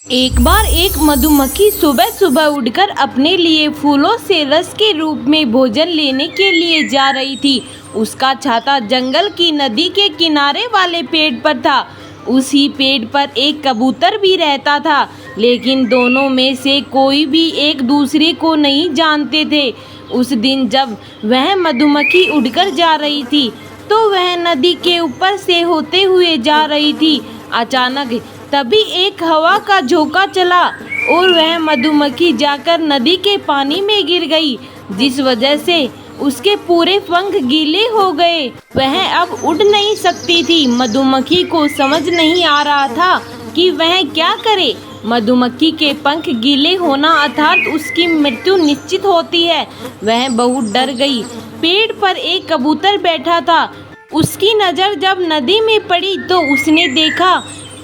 एक बार एक मधुमक्खी सुबह सुबह उठकर अपने लिए फूलों से रस के रूप में भोजन लेने के लिए जा रही थी। उसका छाता जंगल की नदी के किनारे वाले पेड़ पर था। उसी पेड़ पर एक कबूतर भी रहता था, लेकिन दोनों में से कोई भी एक दूसरे को नहीं जानते थे। उस दिन जब वह मधुमक्खी उड़कर जा रही थी, तो वह नदी के ऊपर से होते हुए जा रही थी। अचानक तभी एक हवा का झोंका चला और वह मधुमक्खी जाकर नदी के पानी में गिर गई, जिस वजह से उसके पूरे पंख गीले हो गए। वह अब उड़ नहीं सकती थी। मधुमक्खी को समझ नहीं आ रहा था कि वह क्या करे। मधुमक्खी के पंख गीले होना अर्थात उसकी मृत्यु निश्चित होती है। वह बहुत डर गई। पेड़ पर एक कबूतर बैठा था। उसकी नज़र जब नदी में पड़ी तो उसने देखा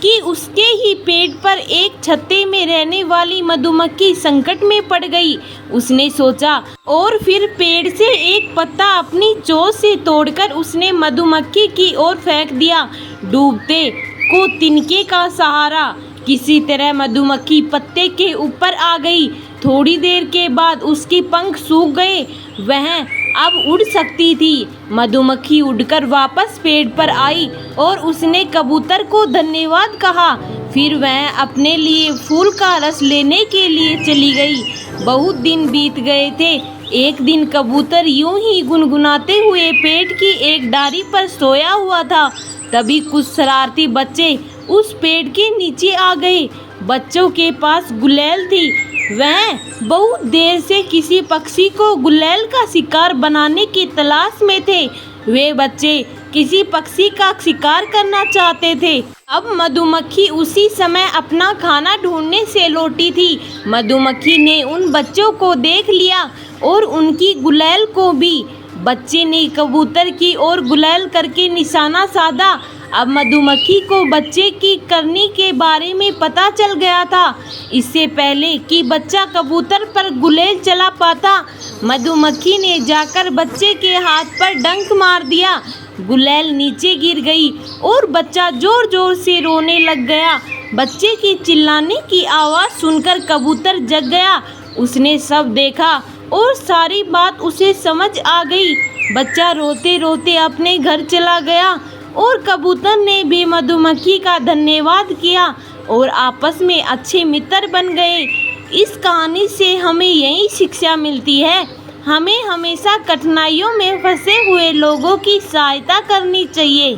कि उसके ही पेड़ पर एक छत्ते में रहने वाली मधुमक्खी संकट में पड़ गई। उसने सोचा और फिर पेड़ से एक पत्ता अपनी चोंच से तोड़कर उसने मधुमक्खी की ओर फेंक दिया। डूबते को तिनके का सहारा। किसी तरह मधुमक्खी पत्ते के ऊपर आ गई। थोड़ी देर के बाद उसके पंख सूख गए। वह अब उड़ सकती थी। मधुमक्खी उड़कर वापस पेड़ पर आई और उसने कबूतर को धन्यवाद कहा। फिर वह अपने लिए फूल का रस लेने के लिए चली गई। बहुत दिन बीत गए थे। एक दिन कबूतर यूं ही गुनगुनाते हुए पेड़ की एक डाली पर सोया हुआ था। तभी कुछ शरारती बच्चे उस पेड़ के नीचे आ गए। बच्चों के पास गुलेल थी। वह बहुत देर से किसी पक्षी को गुलेल का शिकार बनाने की तलाश में थे। वे बच्चे किसी पक्षी का शिकार करना चाहते थे। अब मधुमक्खी उसी समय अपना खाना ढूंढने से लौटी थी। मधुमक्खी ने उन बच्चों को देख लिया और उनकी गुलेल को भी। बच्चे ने कबूतर की ओर गुलेल करके निशाना साधा। अब मधुमक्खी को बच्चे की करनी के बारे में पता चल गया था। इससे पहले कि बच्चा कबूतर पर गुलेल चला पाता, मधुमक्खी ने जाकर बच्चे के हाथ पर डंक मार दिया। गुलेल नीचे गिर गई और बच्चा जोर जोर से रोने लग गया। बच्चे की चिल्लाने की आवाज़ सुनकर कबूतर जग गया। उसने सब देखा और सारी बात उसे समझ आ गई। बच्चा रोते रोते अपने घर चला गया और कबूतर ने भी मधुमक्खी का धन्यवाद किया और आपस में अच्छे मित्र बन गए। इस कहानी से हमें यही शिक्षा मिलती है, हमें हमेशा कठिनाइयों में फंसे हुए लोगों की सहायता करनी चाहिए।